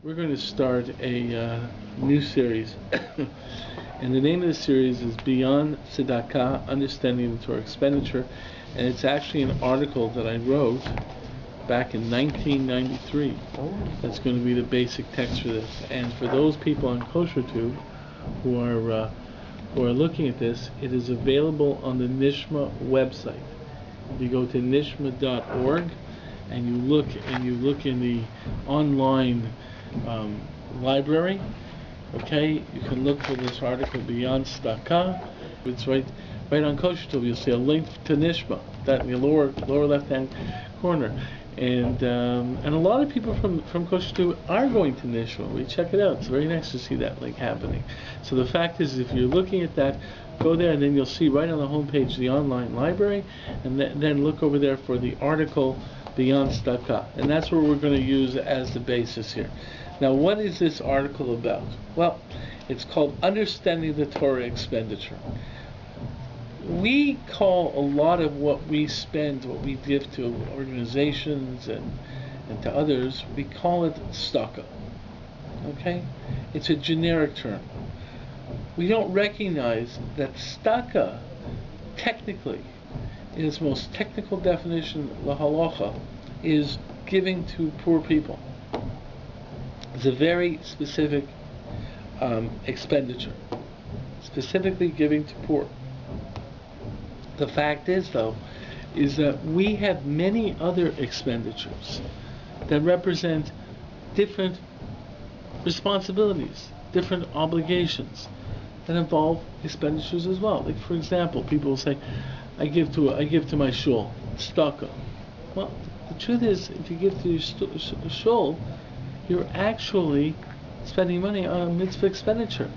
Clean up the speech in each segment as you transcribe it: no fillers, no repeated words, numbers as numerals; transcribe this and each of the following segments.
We're going to start a new series, and the name of the series is Beyond Tzedakah, Understanding the Torah Expenditure, and it's actually an article that I wrote back in 1993. That's going to be the basic text for this. And for those people on KosherTube who are looking at this, it is available on the NISHMA website. You go to nishma.org and you look in the online library. Okay, you can look for this article Beyond Tzedakah. It's right on KosherTube. You'll see a link to NISHMA, that in the lower left-hand corner. And a lot of people from KosherTube are going to NISHMA. We check it out. It's very nice to see that link happening. So the fact is, if you're looking at that, go there and then you'll see right on the homepage the online library, and then look over there for the article Beyond Tzedakah. And that's what we're going to use as the basis here. Now, what is this article about? Well, it's called Understanding the Torah Expenditure. We call a lot of what we spend, what we give to organizations and to others, we call it tzedakah. Okay? It's a generic term. We don't recognize that tzedakah, technically, in its most technical definition, the halacha, is giving to poor people. It's a very specific expenditure, specifically giving to poor. The fact is, though, is that we have many other expenditures that represent different responsibilities, different obligations that involve expenditures as well. Like, for example, people will say, I give to my shul, tzedakah. Well, the truth is, if you give to your shul, you're actually spending money on a mitzvah expenditure.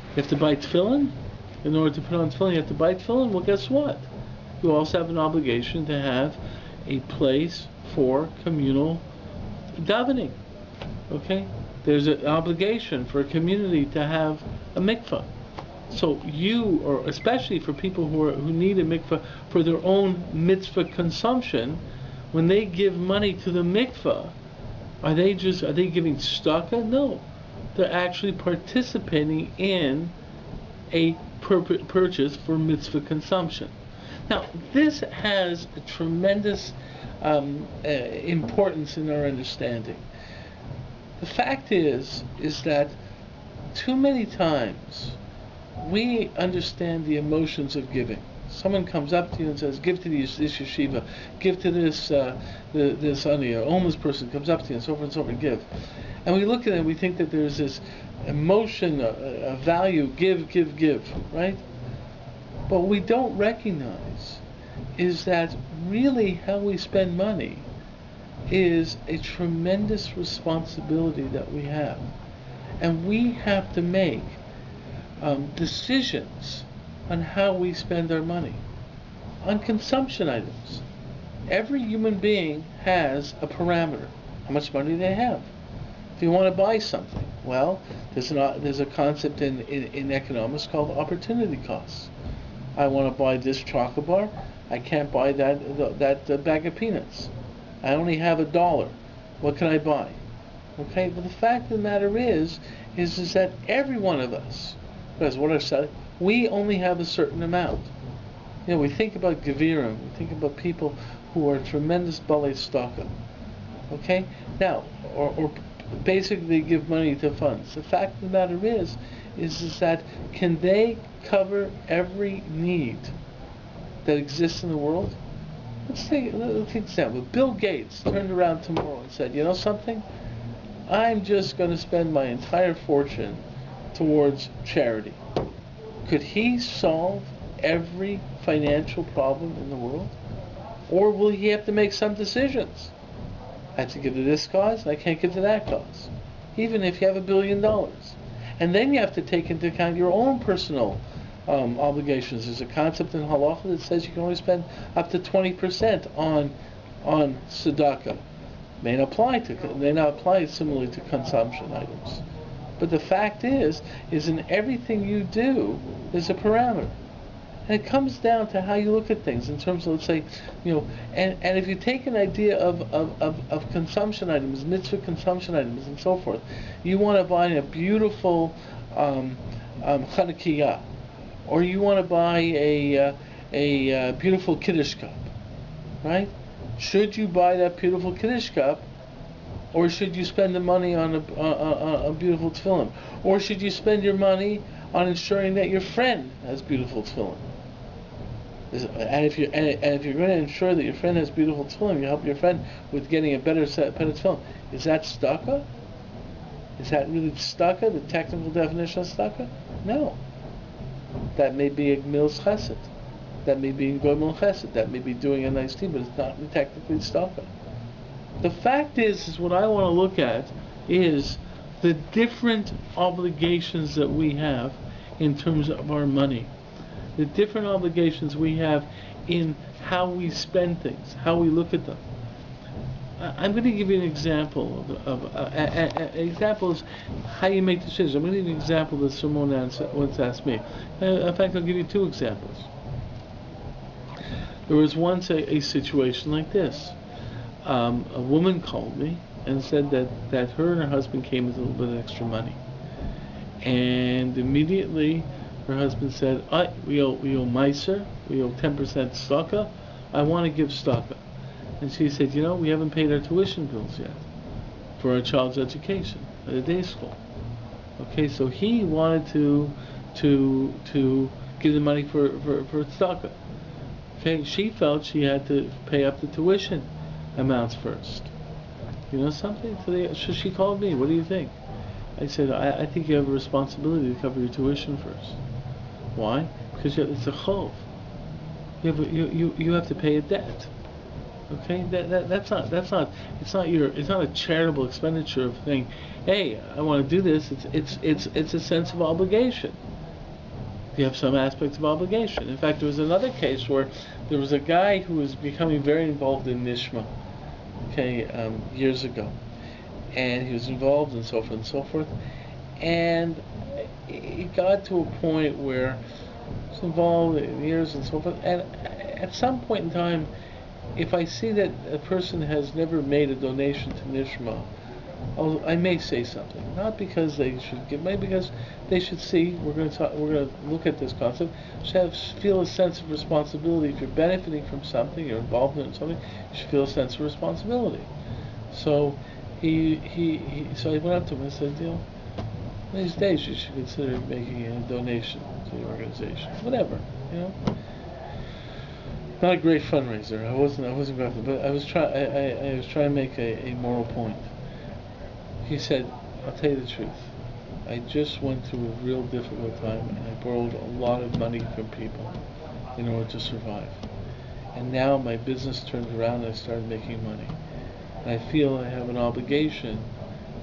You have to buy tefillin. In order to put on tefillin, you have to buy tefillin. Well, guess what? You also have an obligation to have a place for communal davening. Okay? There's an obligation for a community to have a mikvah. So or especially for people who need a mikvah for their own mitzvah consumption, when they give money to the mikvah, are they giving tzedakah? No. They're actually participating in a purchase for mitzvah consumption. Now, this has a tremendous importance in our understanding. The fact is that too many times we understand the emotions of giving. Someone comes up to you and says, give to this yeshiva, give to this a homeless person comes up to you, and so forth, and give. And we look at it and we think that there's this emotion, a value, give, right? But what we don't recognize is that really how we spend money is a tremendous responsibility that we have. And we have to make decisions on how we spend our money. On consumption items, every human being has a parameter. How much money do they have? If you want to buy something, well, there's a concept in economics called opportunity costs. I want to buy this chocolate bar. I can't buy that bag of peanuts. I only have $1. What can I buy? Okay, but the fact of the matter is that every one of us, because what I said, we only have a certain amount. You know, we think about Gevirim, we think about people who are tremendous balei tzedakah. Okay? Now, or basically give money to funds. The fact of the matter is that can they cover every need that exists in the world? Let's take an example. Bill Gates turned around tomorrow and said, you know something? I'm just going to spend my entire fortune towards charity. Could he solve every financial problem in the world? Or will he have to make some decisions? I have to give to this cause, I can't give to that cause. Even if you have $1 billion. And then you have to take into account your own personal obligations. There's a concept in halacha that says you can only spend up to 20% on tzedakah. May not apply similarly to consumption items. But the fact is in everything you do, there's a parameter. And it comes down to how you look at things in terms of, let's say, and if you take an idea of consumption items, mitzvah consumption items, and so forth, you want to buy a beautiful Chanukah, or you want to buy a beautiful Kiddush cup, right? Should you buy that beautiful Kiddush cup, or should you spend the money on a beautiful tefillin? Or should you spend your money on ensuring that your friend has beautiful tefillin? And if you're going to ensure that your friend has beautiful tefillin, you help your friend with getting a better tefillin. Is that tzedakah? Is that really tzedakah, the technical definition of tzedakah? No. That may be a mil's chesed. That may be gomel chesed. That may be doing a nice deed, but it's not technically tzedakah. The fact is what I want to look at is the different obligations that we have in terms of our money. The different obligations we have in how we spend things, how we look at them. I'm going to give you an example an example is how you make decisions. I'm going to give you an example that someone once asked me. In fact, I'll give you two examples. There was once a situation like this. A woman called me and said that her and her husband came with a little bit of extra money, and immediately her husband said, we owe Meiser, we owe 10% tzedakah, I want to give tzedakah. And she said, we haven't paid our tuition bills yet for our child's education at a day school. Okay, so he wanted to give the money for tzedakah. Okay, she felt she had to pay up the tuition amounts first. You know something? So she called me, what do you think? I said, I think you have a responsibility to cover your tuition first. Why? Because it's a chov. You have to pay a debt. Okay, it's not a charitable expenditure of saying, hey, I want to do this. It's a sense of obligation. You have some aspects of obligation. In fact, there was another case where there was a guy who was becoming very involved in NISHMA, years ago, and he was involved and so forth and so forth, and it got to a point where he was involved in years and so forth, and at some point in time, if I see that a person has never made a donation to NISHMA, I may say something. Not because they should give money, because they should see. We're going to look at this concept. Should feel a sense of responsibility. If you're benefiting from something, you're involved in something, you should feel a sense of responsibility. So I went up to him and said, these days you should consider making a donation to the organization, whatever, Not a great fundraiser. I wasn't going to, but I was trying to make a moral point. He said, I'll tell you the truth. I just went through a real difficult time, and I borrowed a lot of money from people in order to survive. And now my business turned around and I started making money. And I feel I have an obligation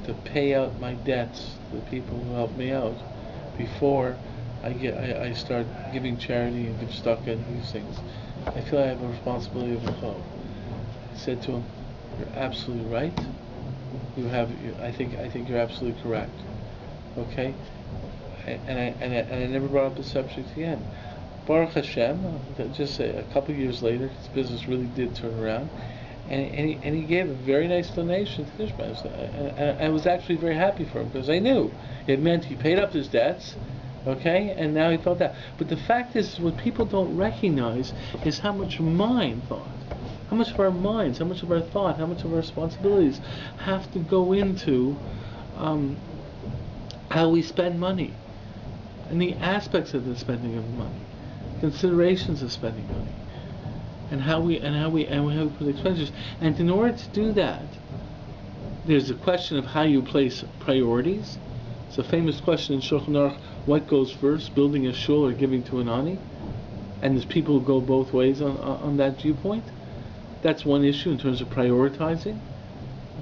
to pay out my debts to the people who helped me out before I start giving charity and give tzedakah and these things. I feel I have a responsibility of a chov. I said to him, you're absolutely right. I think you're absolutely correct. Okay? And I never brought up the subject again. Baruch Hashem, just a couple of years later, his business really did turn around, and he gave a very nice donation to NISHMA. And I was actually very happy for him, because I knew it meant he paid up his debts, okay, and now he felt that. But the fact is, what people don't recognize is how much mind thought, how much of our minds, how much of our thought, how much of our responsibilities have to go into how we spend money, and the aspects of the spending of money, considerations of spending money, and how we put expenditures. And in order to do that, there's a question of how you place priorities. It's a famous question in Shulchan Aruch: what goes first, building a shul or giving to an ani? And there's people who go both ways on that viewpoint. That's one issue in terms of prioritizing.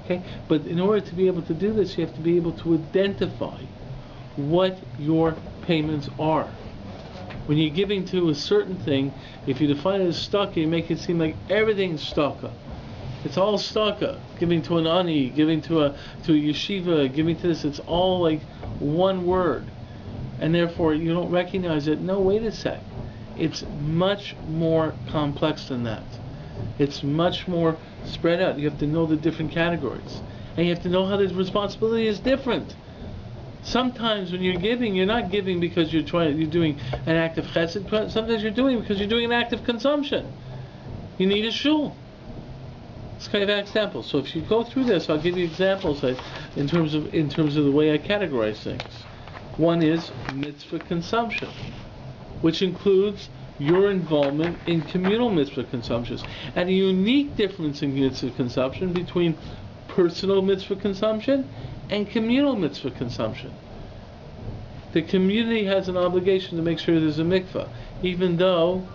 Okay, but in order to be able to do this, you have to be able to identify what your payments are. When you're giving to a certain thing, if you define it as tzedakah, you make it seem like everything's tzedakah. It's all tzedakah. Giving to an ani, giving to a yeshiva, giving to this, it's all like one word. And therefore you don't recognize it. No, wait a sec. It's much more complex than that. It's much more spread out. You have to know the different categories. And you have to know how the responsibility is different. Sometimes when you're giving, you're not giving because you're doing an act of chesed. Sometimes you're doing because you're doing an act of consumption. You need a shul. It's kind of an example. So if you go through this, I'll give you examples in terms of the way I categorize things. One is mitzvah consumption, which includes your involvement in communal mitzvah consumptions, and a unique difference in mitzvah consumption between personal mitzvah consumption and communal mitzvah consumption. The community has an obligation to make sure there's a mikvah, even though,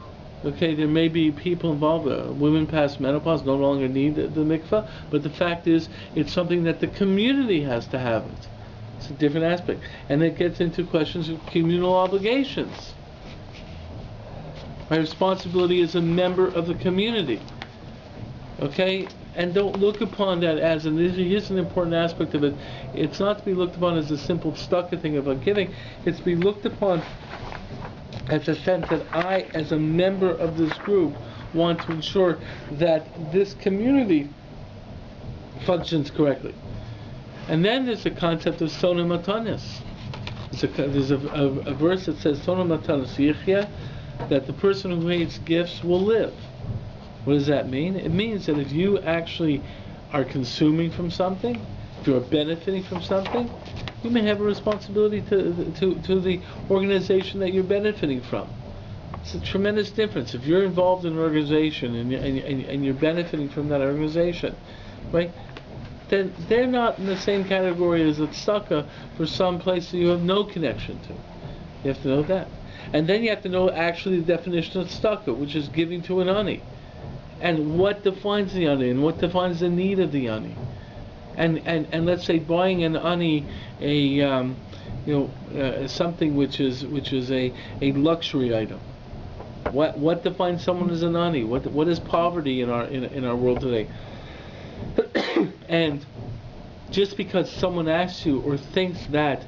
okay, there may be people involved, women past menopause no longer need the mikvah, but the fact is, it's something that the community has to have it. It's a different aspect. And it gets into questions of communal obligations. My responsibility as a member of the community. Okay? And don't look upon that as, and here's an important aspect of it, it's not to be looked upon as a simple tzedakah thing about giving, it's to be looked upon as a sense that I, as a member of this group, want to ensure that this community functions correctly. And then there's the concept of sona matanis. There's a verse that says, sona matanis yichya, that the person who hates gifts will live. What does that mean? It means that if you actually are consuming from something, if you are benefiting from something, you may have a responsibility to the organization that you're benefiting from. It's a tremendous difference. If you're involved in an organization and you're benefiting from that organization, right? Then they're not in the same category as a tzedakah for some place that you have no connection to. You have to know that. And then you have to know actually the definition of tzedakah, which is giving to an ani. And what defines the ani, and what defines the need of the ani. And let's say buying an ani something which is a luxury item. What defines someone as an ani? What is poverty in our world today? And just because someone asks you or thinks that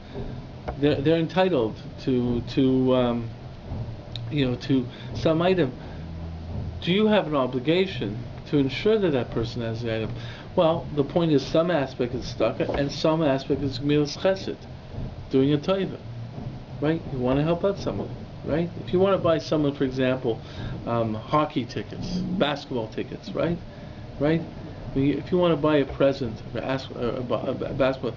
they're entitled to some item, do you have an obligation to ensure that that person has the item? Well, the point is, some aspect is tzedakah and some aspect is gemilas chesed, doing a taiva, right? You want to help out someone, right? If you want to buy someone, for example, hockey tickets, basketball tickets, right? If you want to buy a present, a basketball,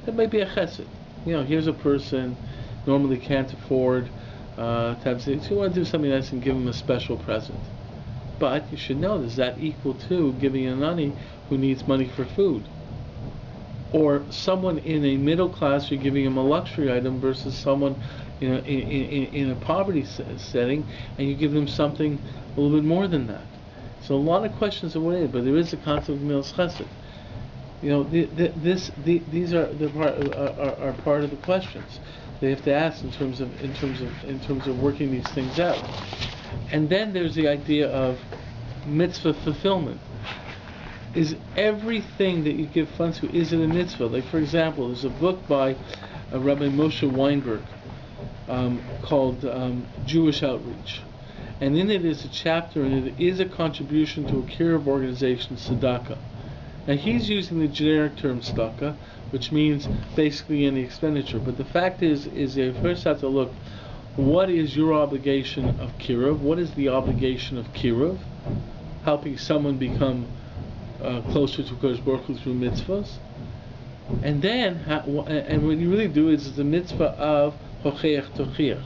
that might be a chesed. Here's a person normally can't afford to have, so you want to do something nice and give them a special present. But you should know, is that equal to giving an ani who needs money for food? Or someone in a middle class, you're giving him a luxury item versus someone in a poverty setting, and you give them something a little bit more than that. So a lot of questions are related, but there is a concept of gemilas chesed. These are part of the questions they have to ask in terms of working these things out. And then there's the idea of mitzvah fulfillment. Is everything that you give funds to, is it a mitzvah? Like, for example, there's a book by Rabbi Moshe Weinberg called Jewish Outreach. And in it is a chapter, and it is a contribution to a kiruv organization, tzedakah. Now he's using the generic term tzedakah, which means basically any expenditure. But the fact is you first have to look, what is your obligation of kiruv? What is the obligation of kiruv? Helping someone become closer to Kodesh Baruch Hu through mitzvahs. And then, and what you really do is the mitzvah of hocheach tochiach.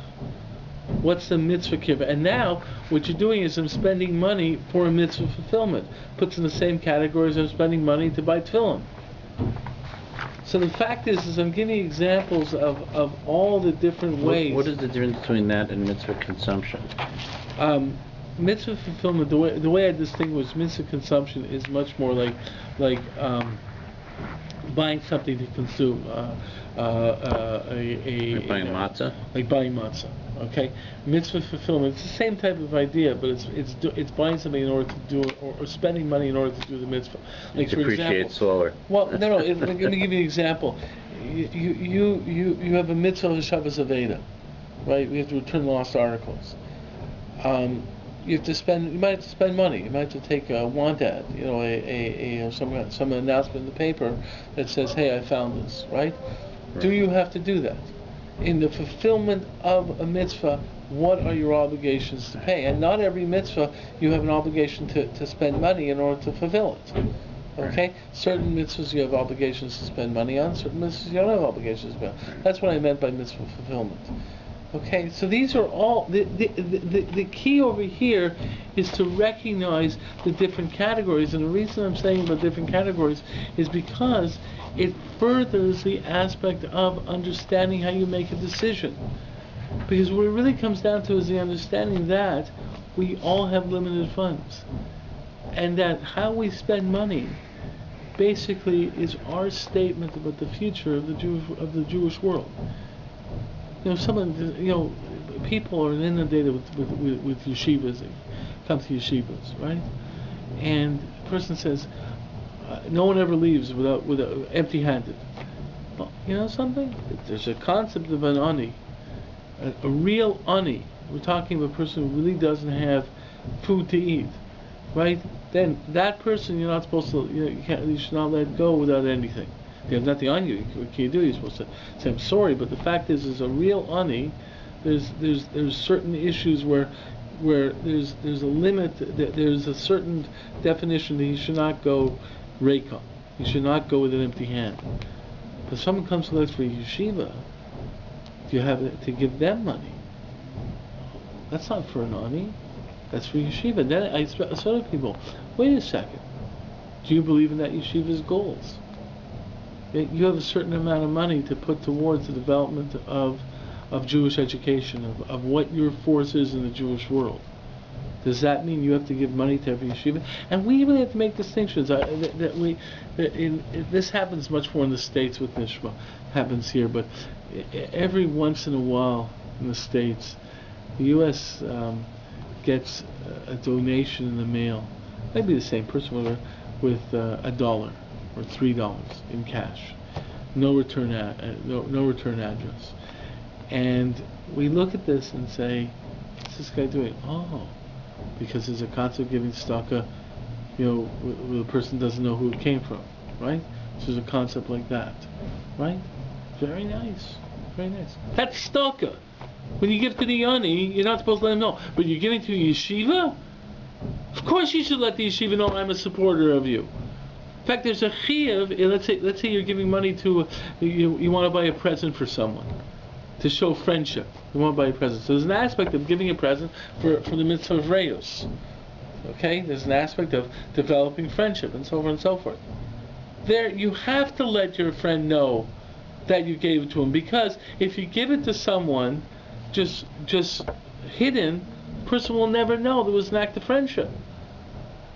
What's the mitzvah kiruv? And now, what you're doing is I'm spending money for a mitzvah fulfillment. Puts in the same category as I'm spending money to buy tefillin. So the fact is I'm giving examples of all the different ways. What is the difference between that and mitzvah consumption? Mitzvah fulfillment, the way I distinguish mitzvah consumption is much more like buying something to consume. Like buying matzah? Like buying matzah. Okay, mitzvah fulfillment. It's the same type of idea, but it's buying something in order to do it, or spending money in order to do the mitzvah. Like, for example, slower. Well, no. Let me give you an example. You have a mitzvah of Shabbos Aveda, right? We have to return lost articles. You have to spend. You might have to spend money. You might have to take a want ad. Some announcement in the paper that says, "Hey, I found this." Right? Do you have to do that? In the fulfillment of a mitzvah, what are your obligations to pay? And not every mitzvah you have an obligation to spend money in order to fulfill it. Okay? Certain mitzvahs you have obligations to spend money on, certain mitzvahs you don't have obligations to spend. That's what I meant by mitzvah fulfillment. Okay, so these are all, the key over here is to recognize the different categories, and the reason I'm saying about different categories is because it furthers the aspect of understanding how you make a decision. Because what it really comes down to is the understanding that we all have limited funds, and that how we spend money basically is our statement about the future of the Jewish world. People are inundated with yeshivas. They come to yeshivas, right? And the person says, no one ever leaves without empty-handed. Well, you know something? There's a concept of an ani, a real ani. We're talking about a person who really doesn't have food to eat, right? Then that person you're not supposed to, you should not let go without anything. They have nothing on you. What can you do? You're supposed to say, I'm sorry, but the fact is a real ani. There's certain issues where there's a limit. There's a certain definition that you should not go reika. You should not go with an empty hand. But if someone comes to us for yeshiva, you have to give them money. That's not for an ani. That's for yeshiva. Then I said to people, wait a second. Do you believe in that yeshiva's goals? You have a certain amount of money to put towards the development of Jewish education, of what your force is in the Jewish world. Does that mean you have to give money to every yeshiva? And we really have to make distinctions. This happens much more in the States with NISHMA. Happens here, but every once in a while in the States, the U.S. Gets a donation in the mail. Maybe the same person with $1 or $3 in cash. No return address. And we look at this and say, what's this guy doing? Oh, because there's a concept of giving tzedakah, where the person doesn't know who it came from, right? So there's a concept like that, right? Very nice, very nice. That's tzedakah. When you give to the ani, you're not supposed to let him know. But you're giving to a yeshiva? Of course you should let the yeshiva know I'm a supporter of you. In fact, there's a chiyuv. Let's say you're giving money to, you want to buy a present for someone, to show friendship. You want to buy a present. So there's an aspect of giving a present for the mitzvah of reyos. Okay? There's an aspect of developing friendship and so on and so forth. There, you have to let your friend know that you gave it to him, because if you give it to someone just hidden, the person will never know there was an act of friendship.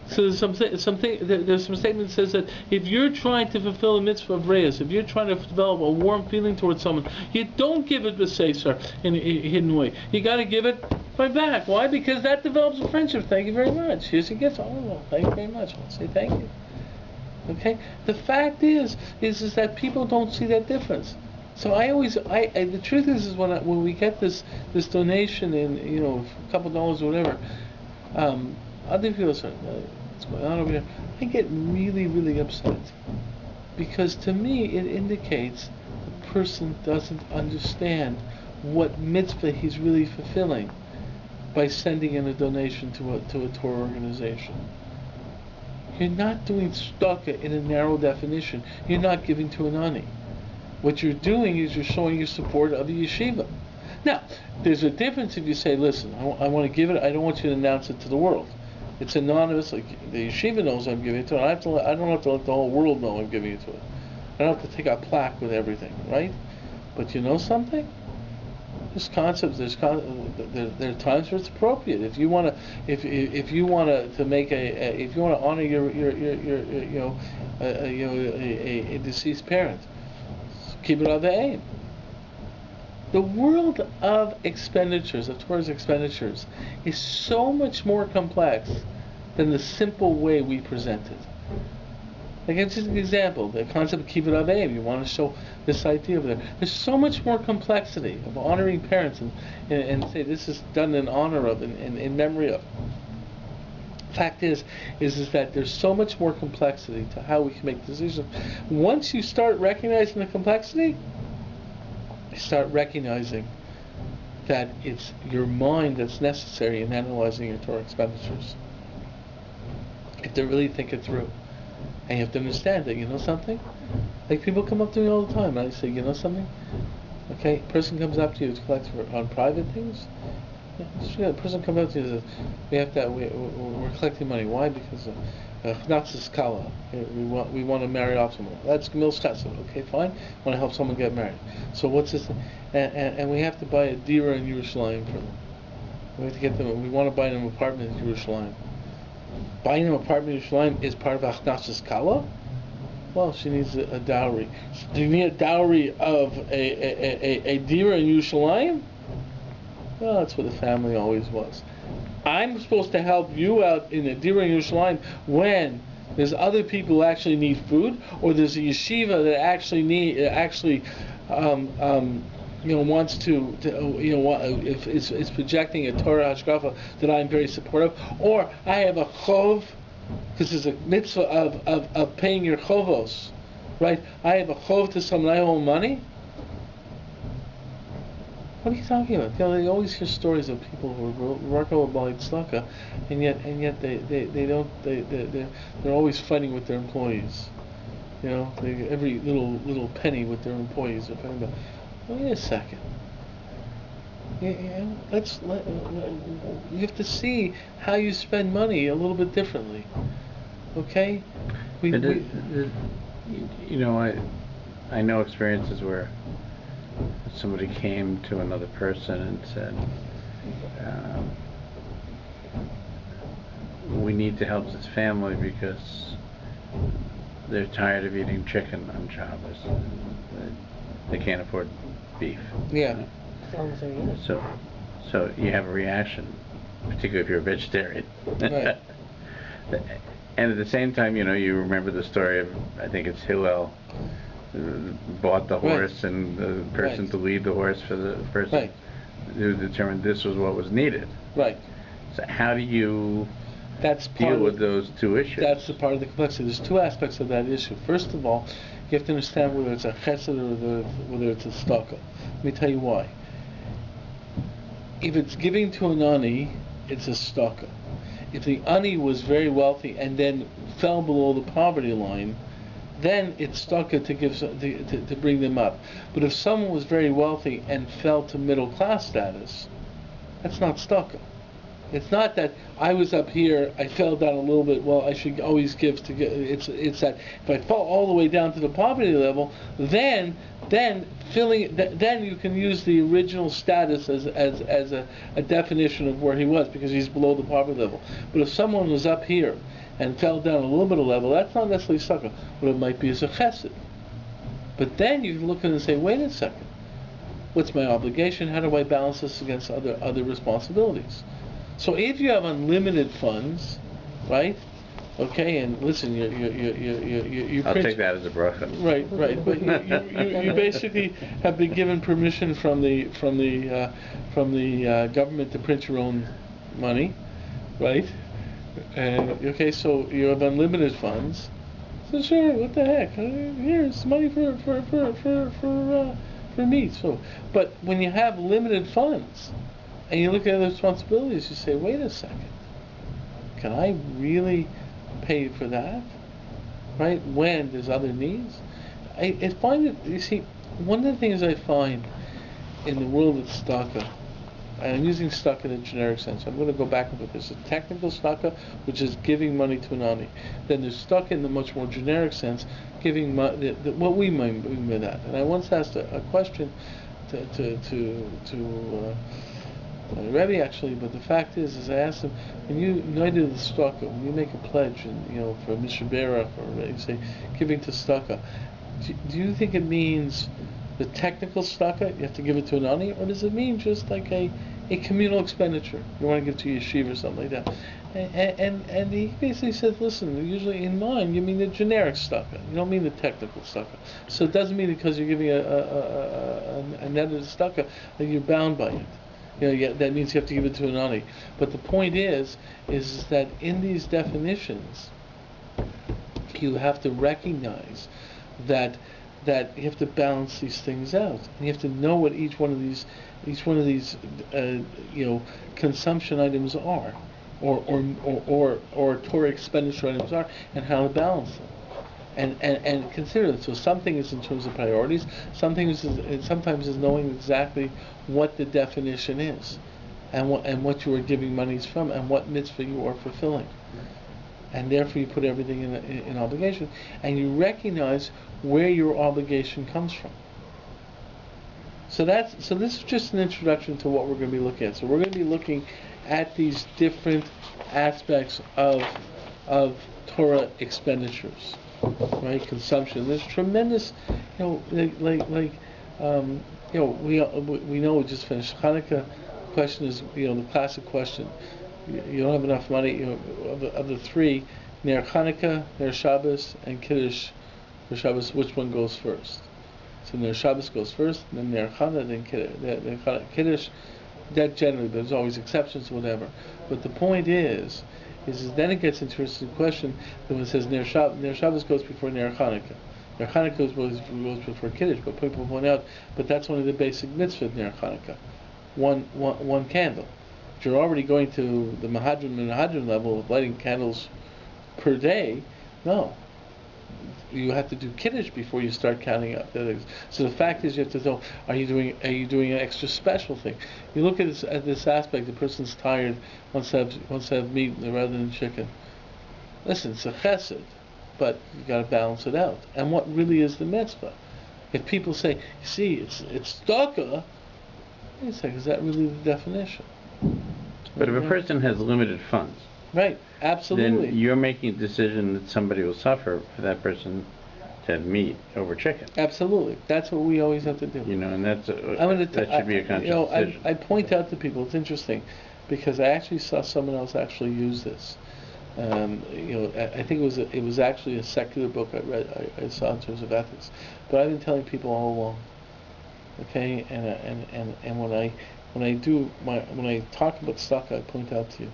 So there's some statement that says that if you're trying to fulfill a mitzvah of reyes, if you're trying to develop a warm feeling towards someone, you don't give it b'seisar in a hidden way. You got to give it right back. Why? Because that develops a friendship. Thank you very much. Here's a gift. Oh, well, thank you very much. I'll say thank you. Okay. The fact is that people don't see that difference. So the truth is when we get this donation in, a couple dollars or whatever, other people say, what's going on over here? I get really, really upset, because to me it indicates the person doesn't understand what mitzvah he's really fulfilling by sending in a donation to a Torah organization. You're not doing tzedakah in a narrow definition. You're not giving to an ani. What you're doing is you're showing your support of the yeshiva. Now, there's a difference if you say, listen, I want to give it, I don't want you to announce it to the world. It's anonymous, like the yeshiva knows I'm giving it to it. I don't have to let the whole world know I'm giving it to it. I don't have to take a plaque with everything, right? But you know something? There's concepts. There are times where it's appropriate. If you want to, if you want to make if you want to honor your a deceased parent, keep it on the aim. The world of expenditures, of Torah's expenditures, is so much more complex than the simple way we present it. Like, it's just an example. The concept of kibbud avim. You want to show this idea over there. There's so much more complexity of honoring parents and say this is done in honor of, in memory of. Fact is that there's so much more complexity to how we can make decisions. Once you start recognizing the complexity, you start recognizing that it's your mind that's necessary in analyzing your Torah expenditures. You have to really think it through. And you have to understand that, you know something? Like, people come up to me all the time and I say, you know something? Okay, a person comes up to you to collect on private things. Yeah, a person comes up to you and says, we're collecting money. Why? Because Chnatzus Kala. We want to marry off someone. That's Gemilas Chesed. Okay, fine. Want to help someone get married. So what's this? And we have to buy a dira in Yerushalayim for them. We have to get them. We want to buy them an apartment in Yerushalayim. Buying them an apartment in Yerushalayim is part of Chnatzus Kala. Well, she needs a dowry. Do you need a dowry of a dira in Yerushalayim? Well, that's what the family always was. I'm supposed to help you out in a dira in Yerushalayim when there's other people who actually need food, or there's a yeshiva that actually wants to if it's projecting a Torah hashkafa that I'm very supportive, or I have a chov because there's a mitzvah of paying your chovos, right? I have a chov to someone, I owe money. What are you talking about? You know, they always hear stories of people who work over by tzedakah, and yet they're always fighting with their employees. You know, every little penny with their employees are fighting about. Wait a second. You have to see how you spend money a little bit differently. Okay? I know experiences where somebody came to another person and said, we need to help this family because they're tired of eating chicken on Shabbos. They can't afford beef. Yeah. So you have a reaction, particularly if you're a vegetarian. Right. And at the same time, you remember the story of, I think it's Hillel, bought the horse, and the person to lead the horse for the person who determined this was what was needed. Right. So how do you deal with those two issues? That's the part of the complexity. There's two aspects of that issue. First of all, you have to understand whether it's a chesed or whether it's a tzedakah. Let me tell you why. If it's giving to an ani, it's a tzedakah. If the ani was very wealthy and then fell below the poverty line, then it's tzedakah to give to bring them up. But if someone was very wealthy and fell to middle class status, that's not tzedakah. It's not that I was up here, I fell down a little bit. Well, I should always give to get. It's that if I fall all the way down to the poverty level, then you can use the original status as a definition of where he was, because he's below the poverty level. But if someone was up here and fell down a little bit of level, that's not necessarily tzedakah. What it might be is a chesed. But then you can look at it and say, wait a second, what's my obligation? How do I balance this against other responsibilities? So if you have unlimited funds, right? Okay, and listen, you I'll take that as a bracha. Right. But you basically have been given permission from the government to print your own money, right? And okay, so you have unlimited funds. So sure, what the heck? Here's money for me. So, but when you have limited funds, and you look at the responsibilities, you say, wait a second, can I really pay for that? Right? When there's other needs? I find it, you see, one of the things I find in the world of tzedakah, and I'm using tzedakah in a generic sense, I'm going to go back and forth. There's a technical tzedakah, which is giving money to an ani. Then there's tzedakah in the much more generic sense, giving what we mean by that. And I once asked a question to Rabbi actually, but the fact is I asked him, when you united the tzedakah, when you make a pledge, and for Mr. Berach, or you say giving to tzedakah, do you think it means the technical tzedakah, you have to give it to an ani, or does it mean just like a communal expenditure? You want to give to a yeshiva or something like that. And he basically says, listen, usually in mine you mean the generic tzedakah, you don't mean the technical tzedakah. So it doesn't mean because you're giving a netted tzedakah that you're bound by it. That means you have to give it to an ani. But the point is that in these definitions, you have to recognize that you have to balance these things out, and you have to know what each one of these consumption items are, or Torah expenditure items are, and how to balance them, and consider them. So something is in terms of priorities. Sometimes is knowing exactly what the definition is, and what you are giving monies from, and what mitzvah you are fulfilling. And therefore you put everything in obligation, and you recognize where your obligation comes from. So this is just an introduction to what we're going to be looking at. So we're going to be looking at these different aspects of Torah expenditures, right? Consumption. There's tremendous, we know we just finished Hanukkah. Question is, the classic question. You don't have enough money. Of the three, Ner Hanukkah, Ner Shabbos, and Kiddush for Shabbos, which one goes first? So Ner Shabbos goes first, then Ner Hanukkah, then Kiddush. That generally, there's always exceptions, whatever. But the point is then it gets into an interesting question. That when it says Ner Shabbos goes before Ner Hanukkah. Ner Hanukkah goes before Kiddush, but people point out, but that's one of the basic mitzvahs of Ner Hanukkah. One candle. If you're already going to the Mahadran level of lighting candles per day, no. You have to do Kiddush before you start counting up the others. So the fact is, you have to know: are you doing an extra special thing? You look at this aspect. The person's tired, wants to have meat rather than chicken. Listen, it's a chesed, but you got to balance it out. And what really is the mitzvah? If people say, you see, it's tzedakah, you say, is that really the definition? But if a person has limited funds, right, absolutely, then you're making a decision that somebody will suffer for that person to have meat over chicken. Absolutely, that's what we always have to do. And that should be a conscious decision. I point out to people, it's interesting, because I actually saw someone else actually use this. I think it was actually a secular book I read. I saw in terms of ethics, but I've been telling people all along. Okay, and when I talk about tzedakah, I point out to you.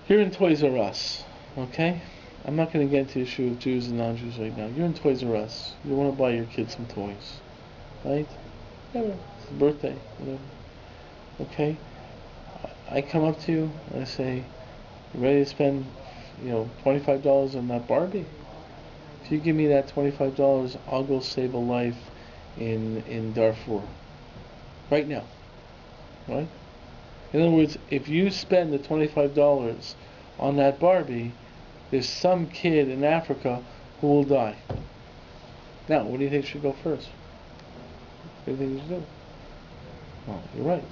You're in Toys R Us, okay? I'm not going to get into the issue of Jews and non-Jews right now. You're in Toys R Us. You want to buy your kids some toys, right? Whatever. It's a birthday, whatever. Okay? I come up to you and I say, you ready to spend, $25 on that Barbie? If you give me that $25, I'll go save a life in Darfur. Right now. Right? In other words, if you spend the $25 on that Barbie, there's some kid in Africa who will die. Now, what do you think should go first? What do you think you should do? Oh, you're right.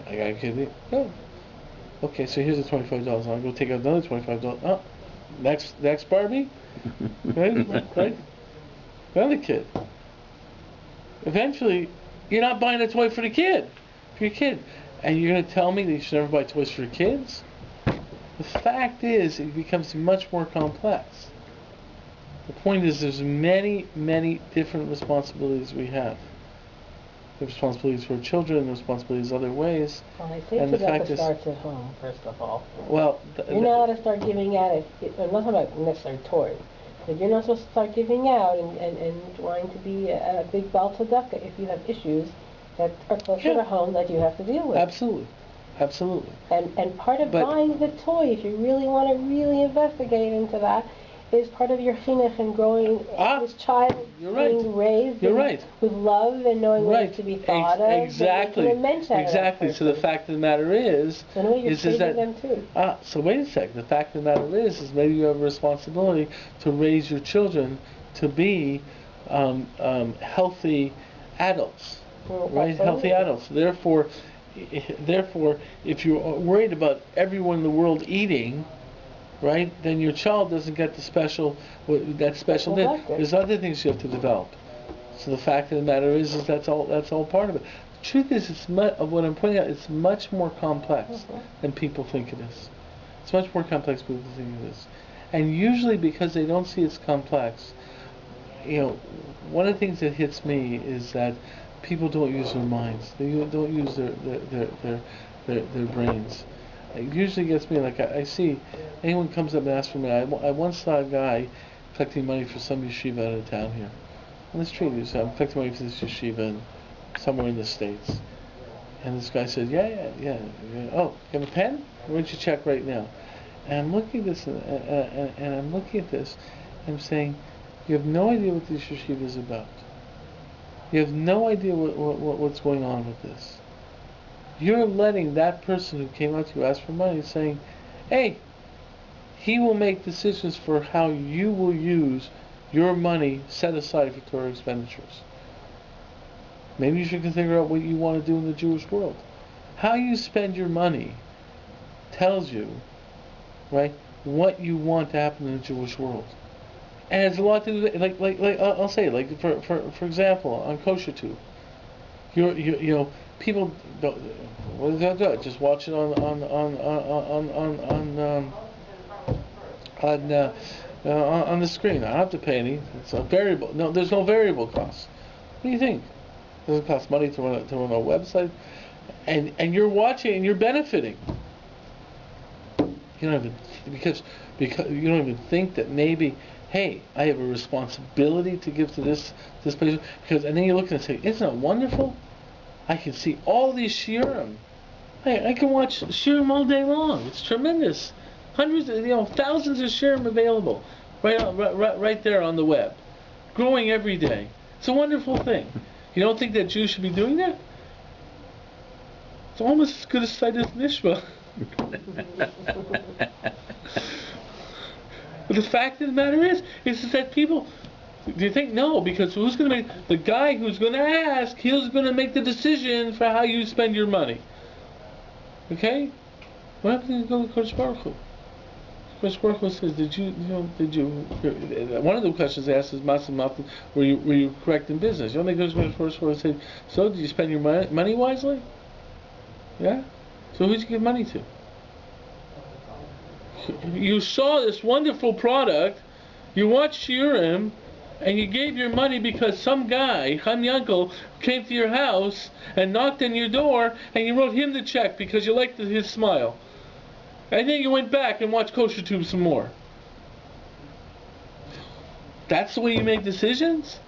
I got a kid. No. Okay, so here's the $25. I'll go take out another $25. Oh, next Barbie? Right? Another kid. Eventually, you're not buying a toy for the kid. For your kid. And you're going to tell me that you should never buy toys for your kids? The fact is, it becomes much more complex. The point is, there's many, many different responsibilities we have. The responsibilities for children, the responsibilities other ways. Well, I think Tzedakah starts at home, first of all. Well, you're not allowed to start giving out, I'm not talking about necessarily toys, but you're not supposed to start giving out and wanting to be a big Baal Tzedakah if you have issues that are closer to home that you have to deal with. Absolutely. And part of buying the toy, if you really want to really investigate into that, is part of your chinuch and growing this child being raised with love and knowing what is to be thought of. Exactly. So the fact of the matter is that them too. So wait a second. The fact of the matter is maybe you have a responsibility to raise your children to be healthy adults, right? Healthy adults. Therefore, if you're worried about everyone in the world eating, right, then your child doesn't get the special need. There's other things you have to develop. So the fact of the matter is that's all part of it. The truth is, what I'm pointing out, it's much more complex than people think it is. It's much more complex than people think it is. And usually because they don't see it's complex, one of the things that hits me is that people don't use their minds. They don't use their brains. It usually gets me, like I see, anyone comes up and asks for me. I once saw a guy collecting money for some yeshiva out of town here. On the street, he said, I'm collecting money for this yeshiva somewhere in the States. And this guy said, yeah. Oh, you have a pen? Why don't you check right now? And I'm looking at this, and I'm looking at this, and I'm saying, you have no idea what this yeshiva is about. You have no idea what's going on with this. You're letting that person who came up to you ask for money saying, hey, he will make decisions for how you will use your money set aside for Torah expenditures. Maybe you should figure out what you want to do in the Jewish world. How you spend your money tells you, right, what you want to happen in the Jewish world. And it's a lot to do, like I'll say, like for example, on kosher tube, people don't just watch it on the screen. I don't have to pay any. It's a variable. No, there's no variable cost. What do you think? Does it cost money to run a website? And you're watching and you're benefiting. You don't even because you don't even think that maybe, hey, I have a responsibility to give to this place, and then you look and say, isn't it wonderful? I can see all these shiurim. I can watch shiurim all day long. It's tremendous. Hundreds, thousands of shiurim available right there on the web, growing every day. It's a wonderful thing. You don't think that Jews should be doing that? It's almost as good as Untitled NISHMA. But the fact of the matter is that people, do you think? No, because who's going to make, the guy who's going to ask, he's going to make the decision for how you spend your money. Okay? What happens to go to Kodesh Baruch Hu? Kodesh Baruch Hu says, did you, one of the questions asked is, were you correct in business? You don't think Kodesh Baruch Hu said, so did you spend your money wisely? Yeah? So who'd you give money to? You saw this wonderful product, you watched shiurim, and you gave your money because some guy, Ham Yankel, came to your house and knocked on your door, and you wrote him the check because you liked his smile. And then you went back and watched Kosher Tube some more. That's the way you make decisions?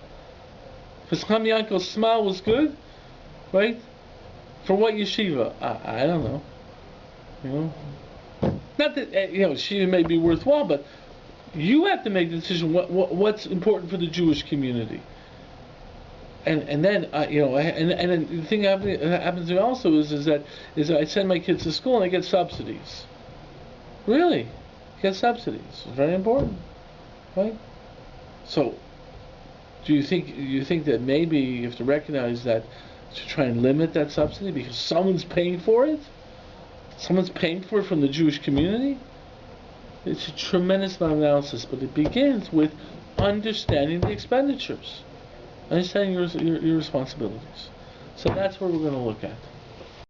Because Ham Yankel's smile was good? Right? For what yeshiva? I don't know. Not that she may be worthwhile, but you have to make the decision what's important for the Jewish community. And then and then the thing that happens to me also is that I send my kids to school and I get subsidies. Really, get subsidies. It's very important, right? So, do you think that maybe you have to recognize that to try and limit that subsidy because someone's paying for it? Someone's paying for it from the Jewish community? It's a tremendous amount of analysis, but it begins with understanding the expenditures, understanding your responsibilities. So that's what we're going to look at.